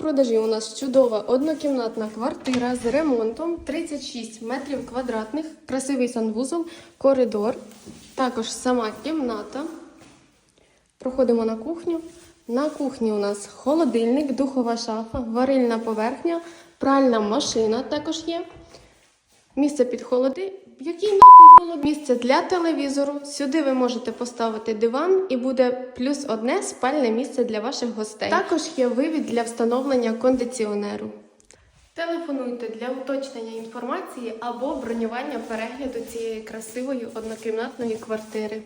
продажі у нас чудова однокімнатна квартира з ремонтом, 36 метрів квадратних, красивий санвузол, коридор, також сама кімната. Проходимо на кухню. На кухні у нас холодильник, духова шафа, варильна поверхня, пральна машина також є. Місце під холоди. Який нахуй холод? Місце для телевізору. Сюди ви можете поставити диван і буде плюс одне спальне місце для ваших гостей. Також є вивід для встановлення кондиціонеру. Телефонуйте для уточнення інформації або бронювання перегляду цієї красивої однокімнатної квартири.